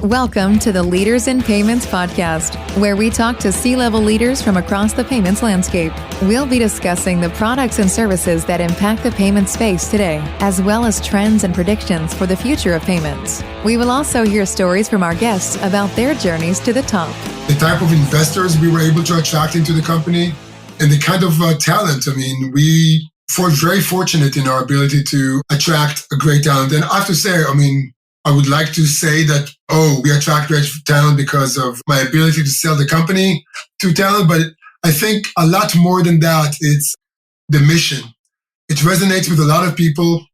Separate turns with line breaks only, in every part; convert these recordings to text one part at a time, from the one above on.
Welcome to the Leaders in Payments podcast, where we talk to C-level leaders from across the payments landscape. We'll be discussing the products and services that impact the payment space today, as well as trends and predictions for the future of payments. We will also hear stories from our guests about their journeys to the top.
The type of investors we were able to attract into the company and the kind of talent. We were very fortunate in our ability to attract a great talent. And I have to say, I would like to say that, we attract great talent because of my ability to sell the company to talent. But I think a lot more than that, it's the mission. It resonates with a lot of people.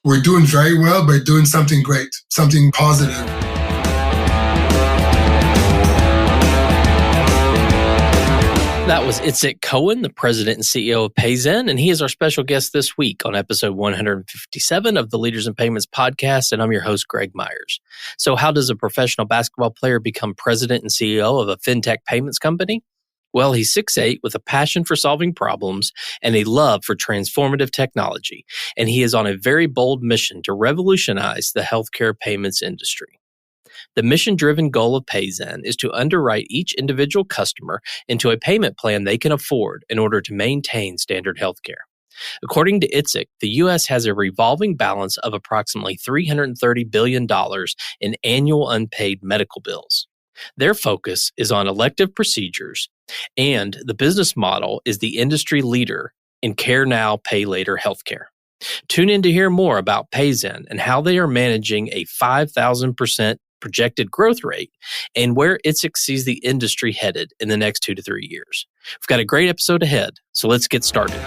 We're doing very well by doing something great, something positive.
That was Itzik Cohen, the president and CEO of PayZen, and he is our special guest this week on episode 157 of the Leaders in Payments podcast, and I'm your host, Greg Myers. So how does a professional basketball player become president and CEO of a fintech payments company? Well, he's 6'8", with a passion for solving problems and a love for transformative technology, and he is on a very bold mission to revolutionize the healthcare payments industry. The mission-driven goal of PayZen is to underwrite each individual customer into a payment plan they can afford in order to maintain standard healthcare. According to Itzik, the U.S. has a revolving balance of approximately $330 billion in annual unpaid medical bills. Their focus is on elective procedures, and the business model is the industry leader in Care Now, Pay Later healthcare. Tune in to hear more about PayZen and how they are managing a 5,000% projected growth rate and where Itzik sees the industry headed in the next 2 to 3 years. We've got a great episode ahead, so let's get started.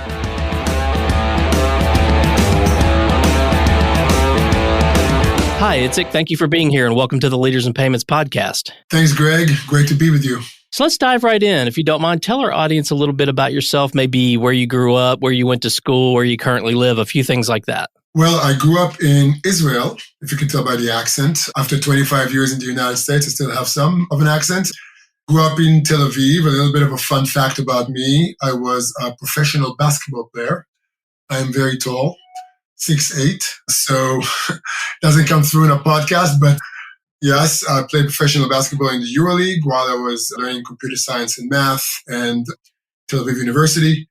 Hi, Itzik. Thank you for being here and welcome to the Leaders in Payments podcast.
Thanks, Greg. Great to be with you.
So let's dive right in. If you don't mind, tell our audience a little bit about yourself, maybe where you grew up, where you went to school, where you currently live, a few things like that.
Well, I grew up in Israel, if you can tell by the accent. After 25 years in the United States, I still have some of an accent. Grew up in Tel Aviv. A little bit of a fun fact about me. I was a professional basketball player. I am very tall, 6'8", so doesn't come through in a podcast, but yes, I played professional basketball in the EuroLeague while I was learning computer science and math and Tel Aviv University,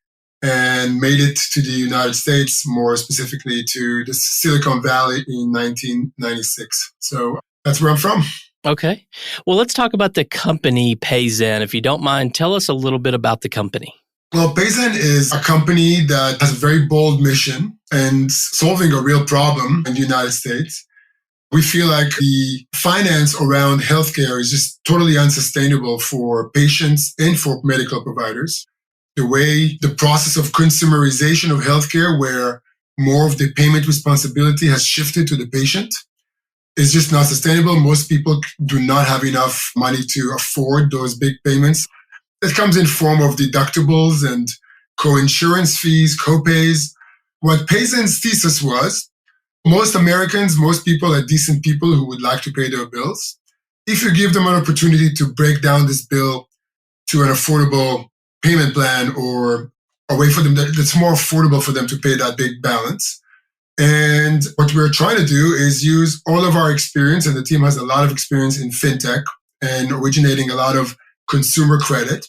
and made it to the United States, more specifically to the Silicon Valley in 1996. So that's where I'm from.
Okay. Well, let's talk about the company PayZen. If you don't mind, tell us a little bit about the company.
Well, PayZen is a company that has a very bold mission and solving a real problem in the United States. We feel like the finance around healthcare is just totally unsustainable for patients and for medical providers. The way the process of consumerization of healthcare, where more of the payment responsibility has shifted to the patient, is just not sustainable. Most people do not have enough money to afford those big payments. That comes in form of deductibles and co-insurance fees, co-pays. What PayZen's thesis was, most Americans, most people are decent people who would like to pay their bills. If you give them an opportunity to break down this bill to an affordable payment plan or a way for them that's more affordable for them to pay that big balance. And what we're trying to do is use all of our experience, and the team has a lot of experience in fintech and originating a lot of consumer credit,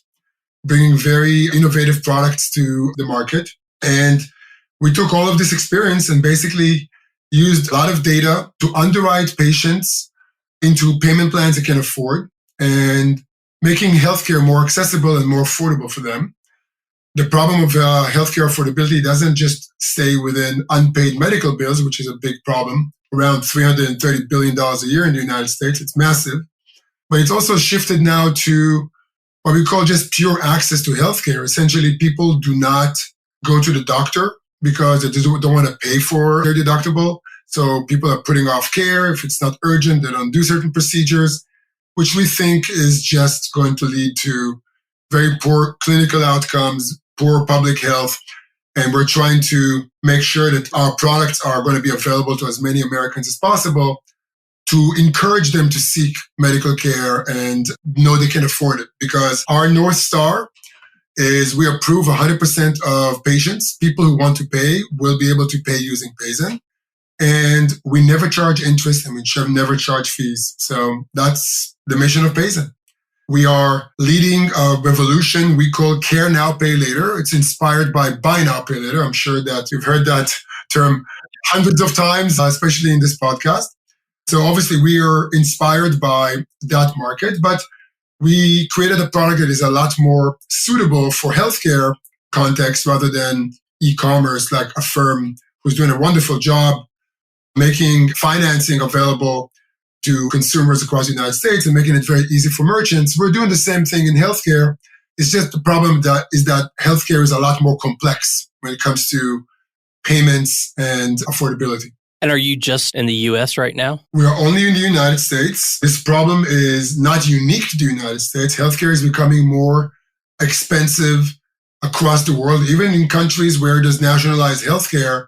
bringing very innovative products to the market. And we took all of this experience and basically used a lot of data to underwrite patients into payment plans they can afford and making healthcare more accessible and more affordable for them. The problem of healthcare affordability doesn't just stay within unpaid medical bills, which is a big problem, around $330 billion a year in the United States. It's massive. But it's also shifted now to what we call just pure access to healthcare. Essentially, people do not go to the doctor because they don't want to pay for their deductible. So people are putting off care. If it's not urgent, they don't do certain procedures, which we think is just going to lead to very poor clinical outcomes, poor public health. And we're trying to make sure that our products are going to be available to as many Americans as possible to encourage them to seek medical care and know they can afford it. Because our North Star is we approve 100% of patients. People who want to pay will be able to pay using PayZen. And we never charge interest and we never charge fees. So that's the mission of PayZen. We are leading a revolution we call Care Now, Pay Later. It's inspired by Buy Now, Pay Later. I'm sure that you've heard that term hundreds of times, especially in this podcast. So obviously we are inspired by that market, but we created a product that is a lot more suitable for healthcare context rather than e-commerce, like a firm who's doing a wonderful job making financing available to consumers across the United States and making it very easy for merchants. We're doing the same thing in healthcare. It's just the problem that healthcare is a lot more complex when it comes to payments and affordability.
And are you just in the US right now?
We are only in the United States. This problem is not unique to the United States. Healthcare is becoming more expensive across the world. Even in countries where there's nationalized healthcare,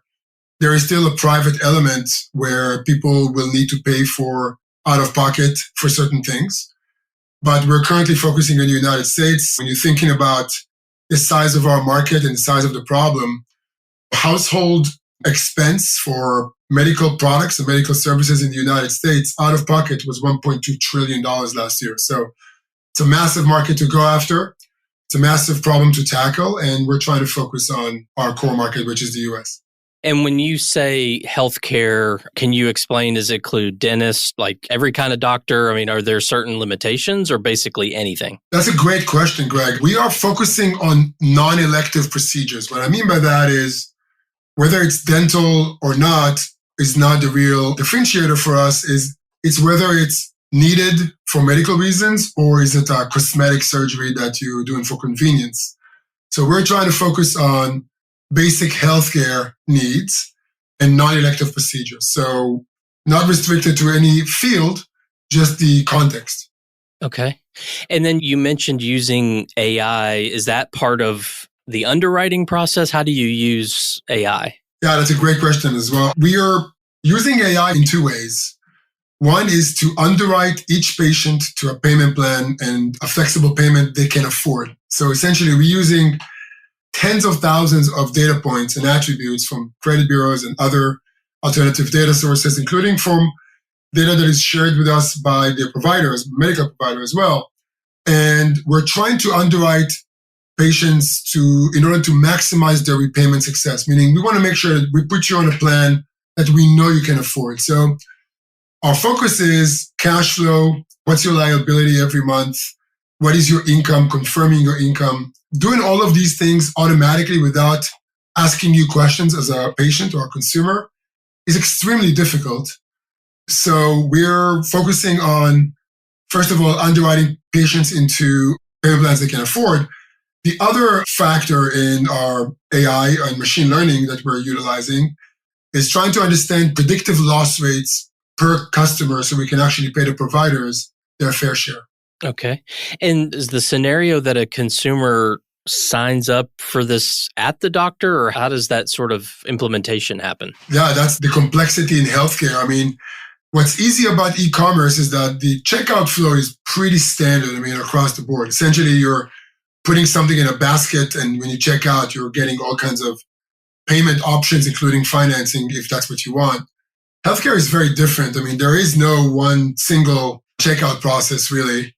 there is still a private element where people will need to pay for out of pocket for certain things. But we're currently focusing on the United States. When you're thinking about the size of our market and the size of the problem, household expense for medical products and medical services in the United States out of pocket was $1.2 trillion last year. So it's a massive market to go after. It's a massive problem to tackle. And we're trying to focus on our core market, which is the US.
And when you say healthcare, can you explain, does it include dentists, like every kind of doctor? I mean, are there certain limitations or basically anything?
That's a great question, Greg. We are focusing on non-elective procedures. What I mean by that is whether it's dental or not is not the real differentiator for us. It's whether it's needed for medical reasons or is it a cosmetic surgery that you're doing for convenience. So we're trying to focus on basic healthcare needs and non-elective procedures. So not restricted to any field, just the context.
Okay. And then you mentioned using AI. Is that part of the underwriting process? How do you use AI?
Yeah, that's a great question as well. We are using AI in two ways. One is to underwrite each patient to a payment plan and a flexible payment they can afford. So essentially, we're using tens of thousands of data points and attributes from credit bureaus and other alternative data sources, including from data that is shared with us by their providers, medical provider as well. And we're trying to underwrite patients in order to maximize their repayment success, meaning we want to make sure that we put you on a plan that we know you can afford. So our focus is cash flow. What's your liability every month? What is your income? Confirming your income. Doing all of these things automatically without asking you questions as a patient or a consumer is extremely difficult. So we're focusing on, first of all, underwriting patients into payment plans they can afford. The other factor in our AI and machine learning that we're utilizing is trying to understand predictive loss rates per customer so we can actually pay the providers their fair share.
Okay. And is the scenario that a consumer signs up for this at the doctor, or how does that sort of implementation happen?
Yeah, that's the complexity in healthcare. I mean, what's easy about e-commerce is that the checkout flow is pretty standard, across the board. Essentially, you're putting something in a basket, and when you check out, you're getting all kinds of payment options, including financing, if that's what you want. Healthcare is very different. There is no one single checkout process, really.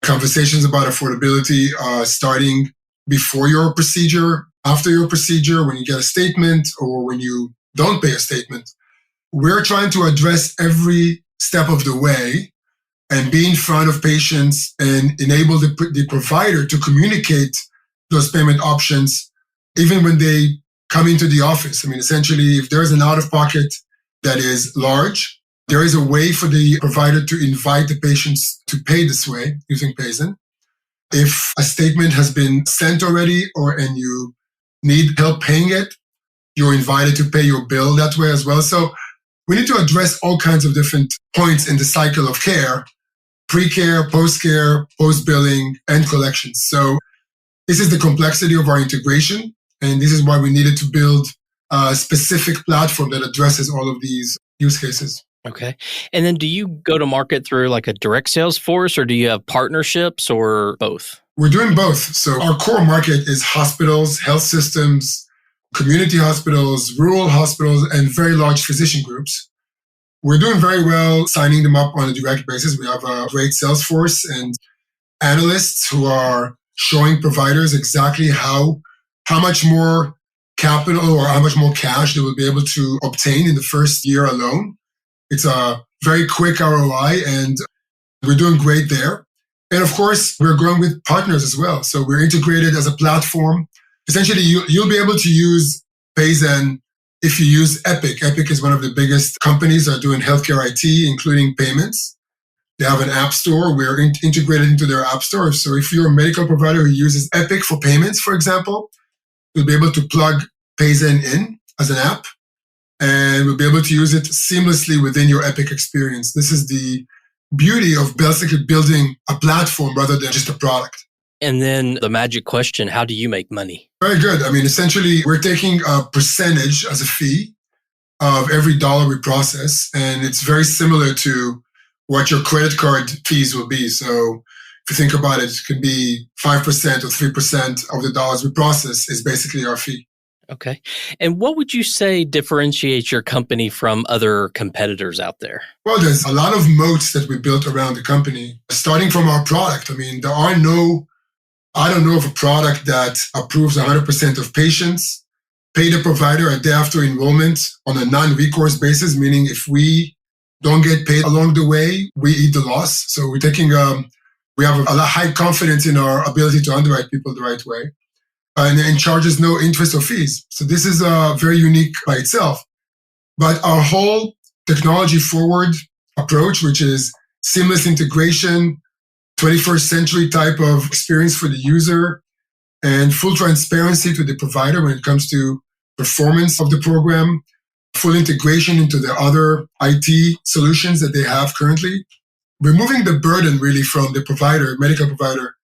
Conversations about affordability are starting before your procedure, after your procedure, when you get a statement, or when you don't pay a statement. We're trying to address every step of the way and be in front of patients and enable the provider to communicate those payment options even when they come into the office. Essentially, if there's an out-of-pocket that is large, there is a way for the provider to invite the patients to pay this way using PayZen. If a statement has been sent already and you need help paying it, you're invited to pay your bill that way as well. So we need to address all kinds of different points in the cycle of care: pre-care, post-care, post-billing, and collections. So this is the complexity of our integration. And this is why we needed to build a specific platform that addresses all of these use cases.
Okay. And then do you go to market through like a direct sales force, or do you have partnerships, or both?
We're doing both. So our core market is hospitals, health systems, community hospitals, rural hospitals, and very large physician groups. We're doing very well signing them up on a direct basis. We have a great sales force and analysts who are showing providers exactly how much more capital or how much more cash they will be able to obtain in the first year alone. It's a very quick ROI, and we're doing great there. And of course, we're growing with partners as well. So we're integrated as a platform. Essentially, you'll be able to use PayZen if you use Epic. Epic is one of the biggest companies that are doing healthcare IT, including payments. They have an app store. We're integrated into their app store. So if you're a medical provider who uses Epic for payments, for example, you'll be able to plug PayZen in as an app, and we'll be able to use it seamlessly within your Epic experience. This is the beauty of basically building a platform rather than just a product.
And then the magic question, how do you make money?
Very good. I mean, essentially, we're taking a percentage as a fee of every dollar we process, and it's very similar to what your credit card fees will be. So if you think about it, it could be 5% or 3% of the dollars we process is basically our fee.
Okay. And what would you say differentiates your company from other competitors out there?
Well, there's a lot of moats that we built around the company, starting from our product. I mean, I don't know of a product that approves 100% of patients, pay the provider a day after enrollment on a non-recourse basis, meaning if we don't get paid along the way, we eat the loss. So we have a high confidence in our ability to underwrite people the right way. And charges no interest or fees. So this is very unique by itself. But our whole technology forward approach, which is seamless integration, 21st century type of experience for the user, and full transparency to the provider when it comes to performance of the program, full integration into the other IT solutions that they have currently, removing the burden really from the provider, medical provider,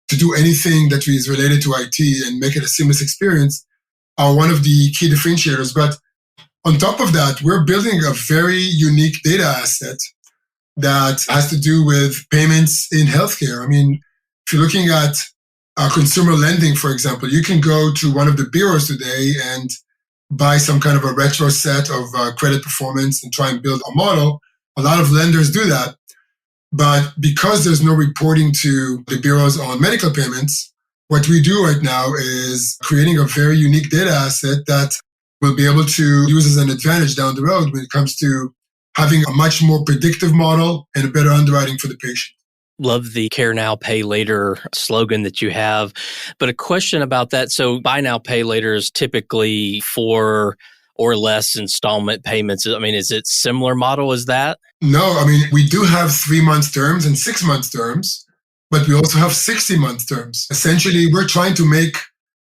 to do anything that is related to IT and make it a seamless experience are one of the key differentiators. But on top of that, we're building a very unique data asset that has to do with payments in healthcare. I mean, if you're looking at consumer lending, for example, you can go to one of the bureaus today and buy some kind of a retro set of credit performance and try and build a model. A lot of lenders do that. But because there's no reporting to the bureaus on medical payments, what we do right now is creating a very unique data asset that we'll be able to use as an advantage down the road when it comes to having a much more predictive model and a better underwriting for the patient.
Love the Care Now, Pay Later slogan that you have. But a question about that. So Buy Now, Pay Later is typically 4 or less installment payments. I mean, is it similar model as that?
No, I mean, we do have 3-month terms and 6-month terms, but we also have 60-month terms. Essentially, we're trying to make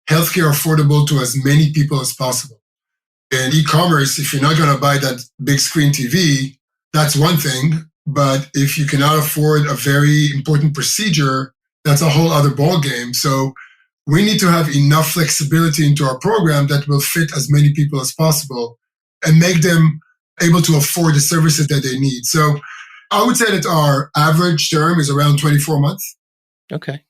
healthcare affordable to as many people as possible. In e-commerce, if you're not going to buy that big screen TV, that's one thing. But if you cannot afford a very important procedure, that's a whole other ballgame. So we need to have enough flexibility into our program that will fit as many people as possible and make them able to afford the services that they need. So I would say that our average term is around 24 months.
Okay.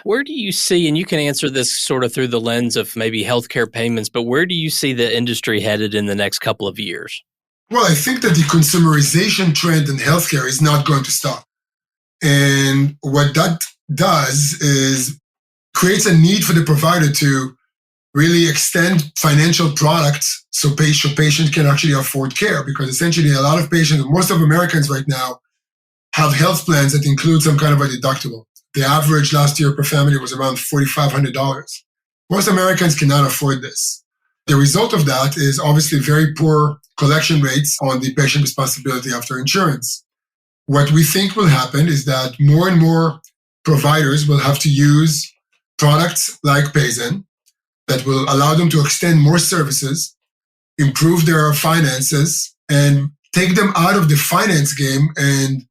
Where do you see, and you can answer this sort of through the lens of maybe healthcare payments, but where do you see the industry headed in the next couple of years?
Well, I think that the consumerization trend in healthcare is not going to stop. And what that does is creates a need for the provider to really extend financial products so patient can actually afford care. Because essentially a lot of patients, most of Americans right now, have health plans that include some kind of a deductible. The average last year per family was around $4,500. Most Americans cannot afford this. The result of that is obviously very poor collection rates on the patient responsibility after insurance. What we think will happen is that more and more providers will have to use products like PayZen that will allow them to extend more services, improve their finances, and take them out of the finance game and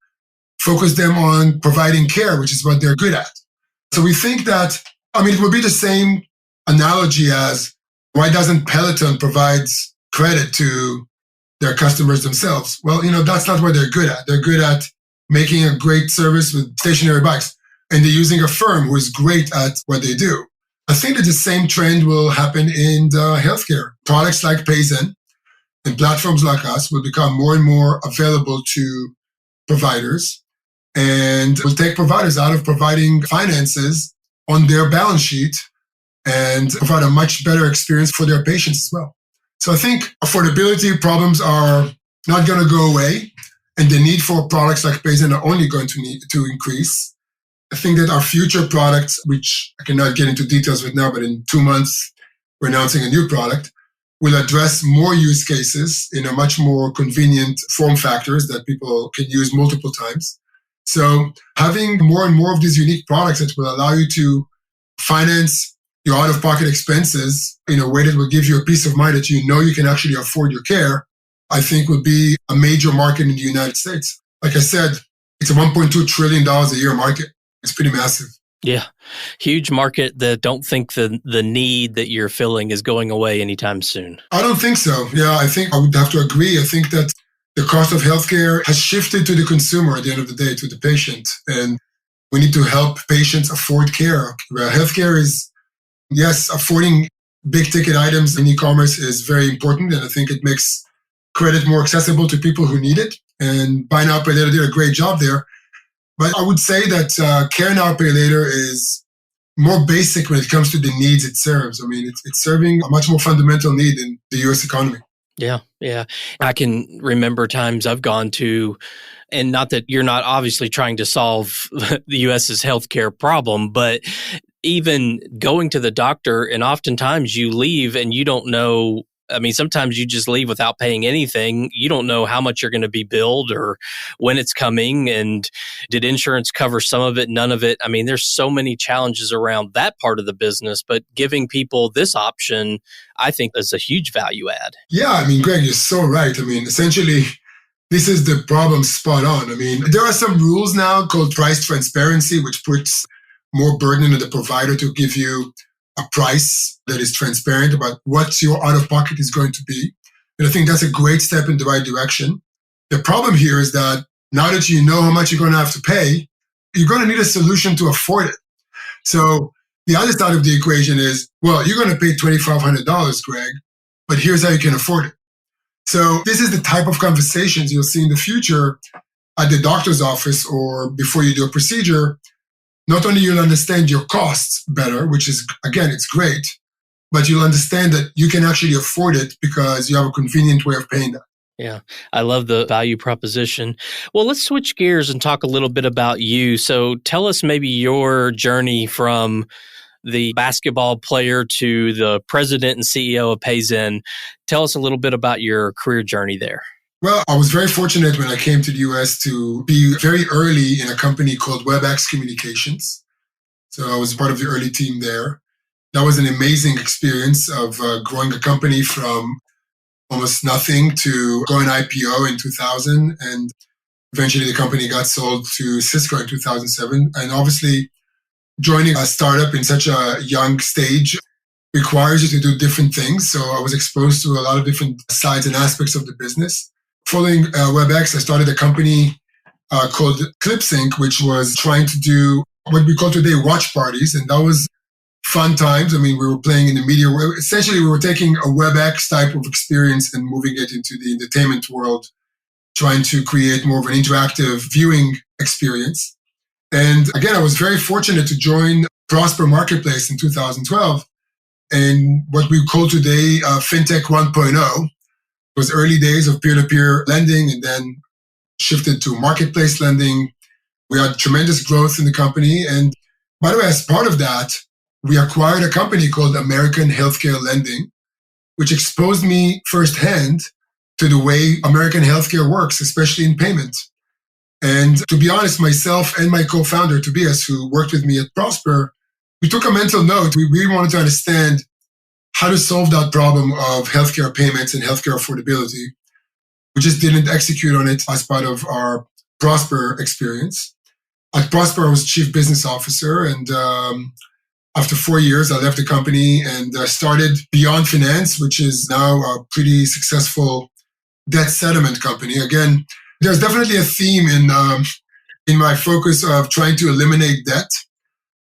focus them on providing care, which is what they're good at. So we think that, it will be the same analogy as why doesn't Peloton provide credit to their customers themselves? Well, that's not what they're good at. They're good at making a great service with stationary bikes. And they're using a firm who is great at what they do. I think that the same trend will happen in the healthcare. Products like PayZen and platforms like us will become more and more available to providers and will take providers out of providing finances on their balance sheet and provide a much better experience for their patients as well. So I think affordability problems are not going to go away, and the need for products like PayZen are only going to need to increase. I think that our future products, which I cannot get into details with now, but in 2 months, we're announcing a new product, will address more use cases in a much more convenient form factors that people can use multiple times. So having more and more of these unique products that will allow you to finance your out-of-pocket expenses in a way that will give you a peace of mind that you know you can actually afford your care, I think would be a major market in the United States. Like I said, it's a $1.2 trillion a year market. It's pretty massive.
Yeah. Huge market that don't think the need that you're filling is going away anytime soon.
I don't think so. Yeah, I think I would have to agree. I think that the cost of healthcare has shifted to the consumer at the end of the day, to the patient. And we need to help patients afford care. Healthcare is, yes, affording big ticket items in e-commerce is very important. And I think it makes credit more accessible to people who need it. And Buy Now, Pay Later did a great job there. But I would say that Care Now, Pay Later is more basic when it comes to the needs it serves. I mean, it's serving a much more fundamental need in the U.S. economy.
Yeah, yeah. I can remember times I've gone to, and not that you're not obviously trying to solve the U.S.'s healthcare problem, but even going to the doctor, and oftentimes you leave and you don't know. I mean, sometimes you just leave without paying anything. You don't know how much you're going to be billed or when it's coming. And did insurance cover some of it, none of it? I mean, there's so many challenges around that part of the business, but giving people this option, I think, is a huge value add.
Yeah, I mean, Greg, you're so right. I mean, essentially, this is the problem spot on. I mean, there are some rules now called price transparency, which puts more burden on the provider to give you a price that is transparent about what your out-of-pocket is going to be. And I think that's a great step in the right direction. The problem here is that now that you know how much you're going to have to pay, you're going to need a solution to afford it. So the other side of the equation is, well, you're going to pay $2,500, Greg, but here's how you can afford it. So this is the type of conversations you'll see in the future at the doctor's office or before you do a procedure. Not only you'll understand your costs better, which is, again, it's great, but you'll understand that you can actually afford it because you have a convenient way of paying that.
Yeah, I love the value proposition. Well, let's switch gears and talk a little bit about you. So tell us maybe your journey from the basketball player to the president and CEO of PayZen. Tell us a little bit about your career journey there.
Well, I was very fortunate when I came to the US to be very early in a company called WebEx Communications. So I was part of the early team there. That was an amazing experience of growing a company from almost nothing to going IPO in 2000. And eventually the company got sold to Cisco in 2007. And obviously joining a startup in such a young stage requires you to do different things. So I was exposed to a lot of different sides and aspects of the business. Following WebEx, I started a company called ClipSync, which was trying to do what we call today watch parties. And that was fun times. I mean, we were playing in the media. Essentially, we were taking a WebEx type of experience and moving it into the entertainment world, trying to create more of an interactive viewing experience. And again, I was very fortunate to join Prosper Marketplace in 2012. And what we call today FinTech 1.0. It was early days of peer-to-peer lending and then shifted to marketplace lending. We had tremendous growth in the company. And by the way, as part of that, we acquired a company called American Healthcare Lending, which exposed me firsthand to the way American healthcare works, especially in payment. And to be honest, myself and my co-founder, Tobias, who worked with me at Prosper, we took a mental note. We really wanted to understand how to solve that problem of healthcare payments and healthcare affordability. We just didn't execute on it as part of our Prosper experience. At Prosper, I was chief business officer. And after 4 years, I left the company and started Beyond Finance, which is now a pretty successful debt settlement company. Again, there's definitely a theme in my focus of trying to eliminate debt.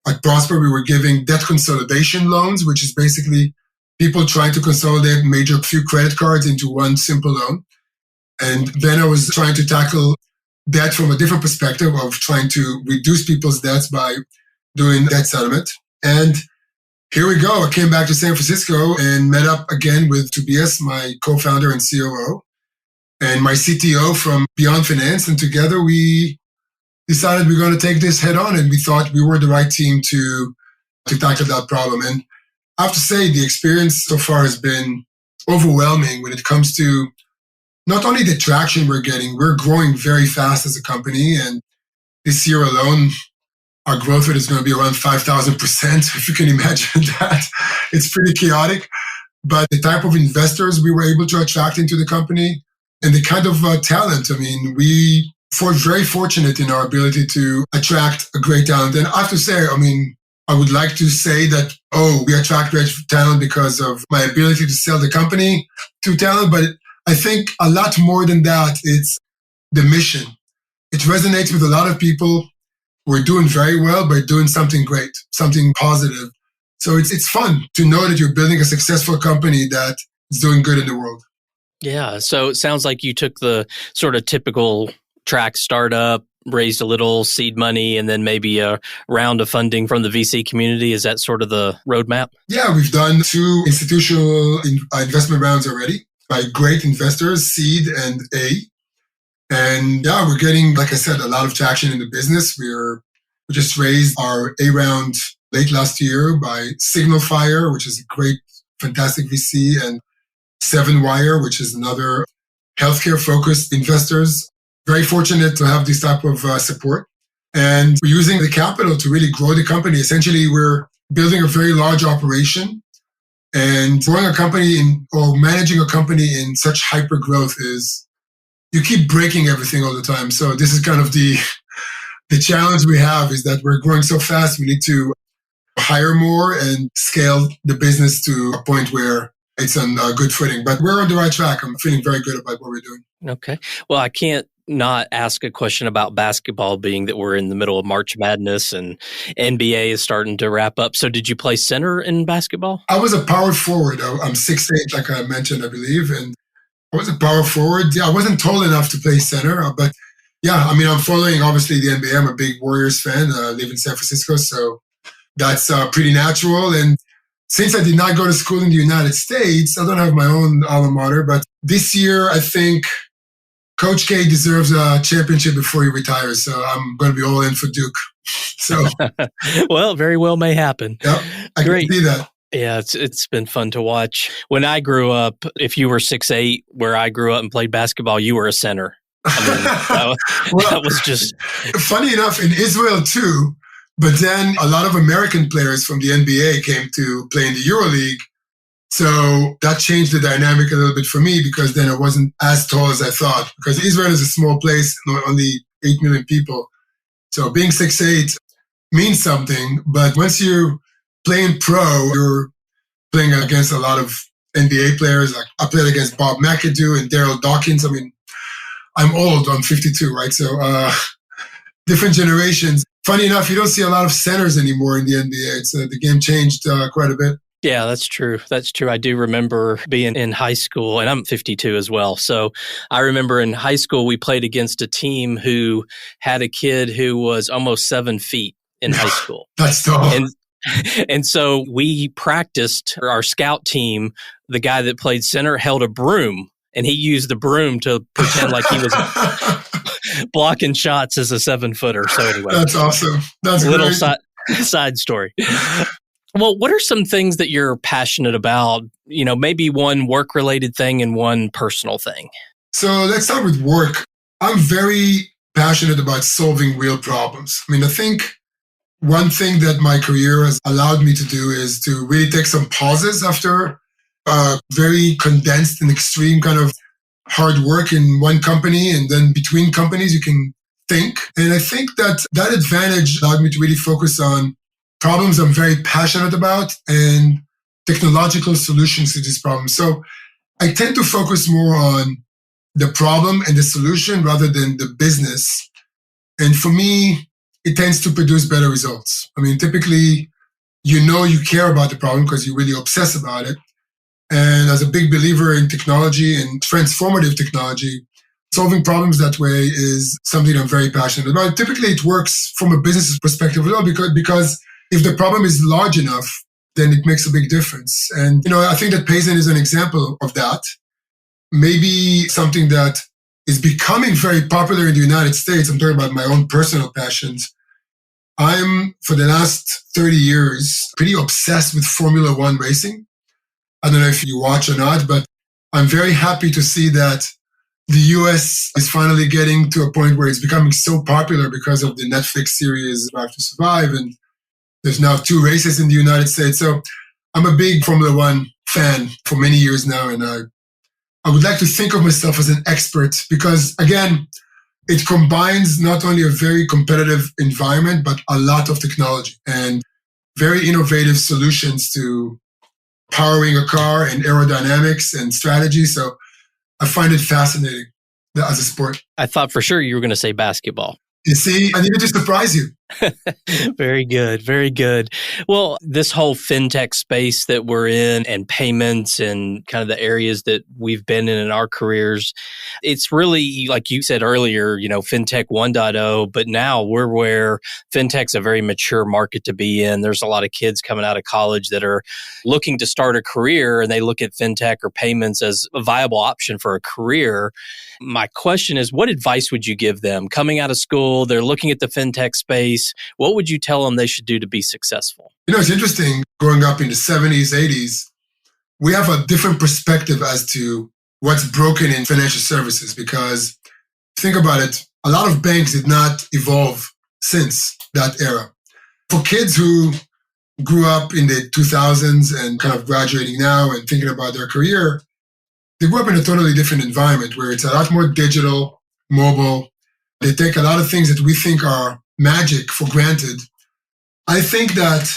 At Prosper, we were giving debt consolidation loans, which is basically people trying to consolidate major few credit cards into one simple loan. And then I was trying to tackle debt from a different perspective of trying to reduce people's debts by doing debt settlement. And here we go. I came back to San Francisco and met up again with Tobias, my co-founder and COO, and my CTO from Beyond Finance. And together we decided we're going to take this head on. And we thought we were the right team to tackle that problem. And I have to say, the experience so far has been overwhelming when it comes to not only the traction we're getting, we're growing very fast as a company. And this year alone, our growth rate is going to be around 5,000%. If you can imagine that, it's pretty chaotic. But the type of investors we were able to attract into the company and the kind of talent, I mean, we were very fortunate in our ability to attract a great talent. And I have to say, I mean, I would like to say that, we attract great talent because of my ability to sell the company to talent. But I think a lot more than that, it's the mission. It resonates with a lot of people. We're doing very well by doing something great, something positive. So it's fun to know that you're building a successful company that is doing good in the world.
Yeah. So it sounds like you took the sort of typical track startup, raised a little seed money, and then maybe a round of funding from the VC community. Is that sort of the roadmap?
Yeah, we've done 2 institutional investment rounds already by great investors, seed and A. And yeah, we're getting, like I said, a lot of traction in the business. We just raised our A round late last year by Signal Fire, which is a great, fantastic VC, and 7Wire, which is another healthcare-focused investors. Very fortunate to have this type of support. And we're using the capital to really grow the company. Essentially, we're building a very large operation, and growing a company or managing a company in such hyper growth is you keep breaking everything all the time. So this is kind of the challenge we have, is that we're growing so fast. We need to hire more and scale the business to a point where it's on a good footing. But we're on the right track. I'm feeling very good about what we're doing.
Okay. Well, I can't not ask a question about basketball, being that we're in the middle of March Madness and NBA is starting to wrap up. So did you play center in basketball?
I was a power forward. I'm 6'8", like I mentioned, I believe. And I was a power forward. Yeah, I wasn't tall enough to play center, but yeah, I mean, I'm following obviously the NBA. I'm a big Warriors fan. I live in San Francisco, so that's pretty natural. And since I did not go to school in the United States, I don't have my own alma mater. But this year, I think Coach K deserves a championship before he retires. So I'm going to be all in for Duke. So,
well, very well may happen.
Yep, I can see that.
Yeah, it's been fun to watch. When I grew up, if you were 6'8", where I grew up and played basketball, you were a center. I mean, that was just...
Funny enough, in Israel too, but then a lot of American players from the NBA came to play in the EuroLeague. So that changed the dynamic a little bit for me, because then I wasn't as tall as I thought, because Israel is a small place, only 8 million people. So being 6'8" means something, but once you playing pro, you're playing against a lot of NBA players. Like I played against Bob McAdoo and Daryl Dawkins. I mean, I'm old. I'm 52, right? So different generations. Funny enough, you don't see a lot of centers anymore in the NBA. It's the game changed quite a bit.
Yeah, that's true. That's true. I do remember being in high school, and I'm 52 as well. So I remember in high school, we played against a team who had a kid who was almost 7 feet in high school.
That's tall.
And so we practiced, our scout team, the guy that played center held a broom, and he used the broom to pretend like he was blocking shots as a 7-footer. So anyway.
That's awesome. That's
a little
great.
Side story. Well, what are some things that you're passionate about? You know, maybe one work-related thing and one personal thing.
So let's start with work. I'm very passionate about solving real problems. I mean, I think one thing that my career has allowed me to do is to really take some pauses after very condensed and extreme kind of hard work in one company, and then between companies you can think. And I think that advantage allowed me to really focus on problems I'm very passionate about and technological solutions to these problems. So I tend to focus more on the problem and the solution rather than the business. And for me, it tends to produce better results. I mean, typically, you care about the problem because you really obsess about it. And as a big believer in technology and transformative technology, solving problems that way is something I'm very passionate about. Typically, it works from a business perspective as well, because if the problem is large enough, then it makes a big difference. And, I think that PayZen is an example of that. Maybe something that is becoming very popular in the United States. I'm talking about my own personal passions. I'm, for the last 30 years, pretty obsessed with Formula One racing. I don't know if you watch or not, but I'm very happy to see that the US is finally getting to a point where it's becoming so popular because of the Netflix series Drive to Survive. And there's now 2 races in the United States. So I'm a big Formula One fan for many years now. And I would like to think of myself as an expert because, again, it combines not only a very competitive environment, but a lot of technology and very innovative solutions to powering a car and aerodynamics and strategy. So I find it fascinating as a sport.
I thought for sure you were going to say basketball.
You see, I needed to surprise you.
Very good. Very good. Well, this whole fintech space that we're in and payments and kind of the areas that we've been in our careers, it's really, like you said earlier, fintech 1.0, but now we're where fintech's a very mature market to be in. There's a lot of kids coming out of college that are looking to start a career and they look at fintech or payments as a viable option for a career. My question is, what advice would you give them coming out of school? They're looking at the fintech space. What would you tell them they should do to be successful?
It's interesting. Growing up in the 70s, 80s, we have a different perspective as to what's broken in financial services because think about it, a lot of banks did not evolve since that era. For kids who grew up in the 2000s and kind of graduating now and thinking about their career, they grew up in a totally different environment where it's a lot more digital, mobile. They take a lot of things that we think are magic for granted. I think that,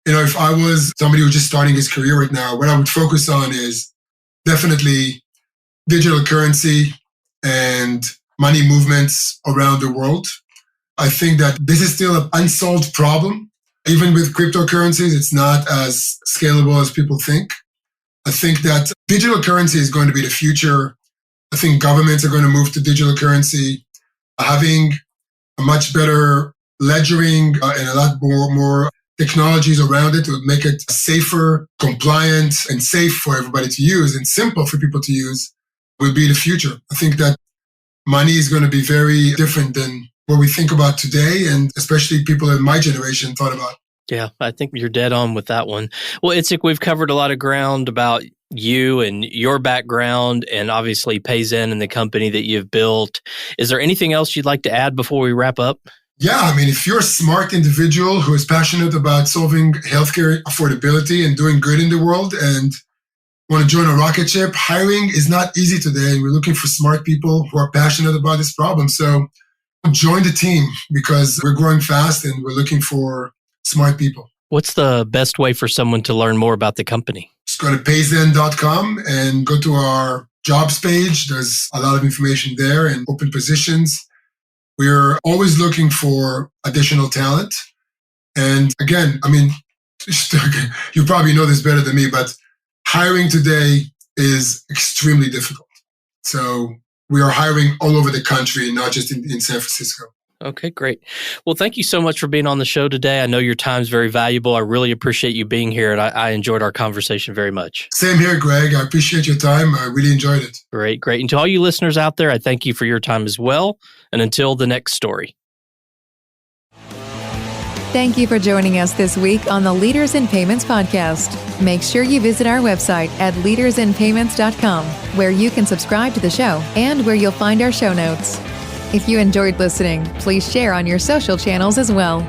if I was somebody who's just starting his career right now, what I would focus on is definitely digital currency and money movements around the world. I think that this is still an unsolved problem. Even with cryptocurrencies, it's not as scalable as people think. I think that digital currency is going to be the future. I think governments are going to move to digital currency. Having a much better ledgering and a lot more technologies around it to make it safer, compliant, and safe for everybody to use and simple for people to use will be the future. I think that money is going to be very different than what we think about today, and especially people in my generation thought about.
Yeah, I think you're dead on with that one. Well, Itzik, we've covered a lot of ground about you and your background and obviously PayZen and the company that you've built. Is there anything else you'd like to add before we wrap up?
Yeah, if you're a smart individual who is passionate about solving healthcare affordability and doing good in the world and want to join a rocket ship, hiring is not easy today. And we're looking for smart people who are passionate about this problem. So join the team because we're growing fast and we're looking for smart people.
What's the best way for someone to learn more about the company?
Just go to payzen.com and go to our jobs page. There's a lot of information there and open positions. We're always looking for additional talent. And again, you probably know this better than me, but hiring today is extremely difficult. So we are hiring all over the country, not just in San Francisco.
Okay, great. Well, thank you so much for being on the show today. I know your time's very valuable. I really appreciate you being here, and I enjoyed our conversation very much.
Same here, Greg. I appreciate your time. I really enjoyed it.
Great. And to all you listeners out there, I thank you for your time as well. And until the next story.
Thank you for joining us this week on the Leaders in Payments podcast. Make sure you visit our website at leadersinpayments.com, where you can subscribe to the show and where you'll find our show notes. If you enjoyed listening, please share on your social channels as well.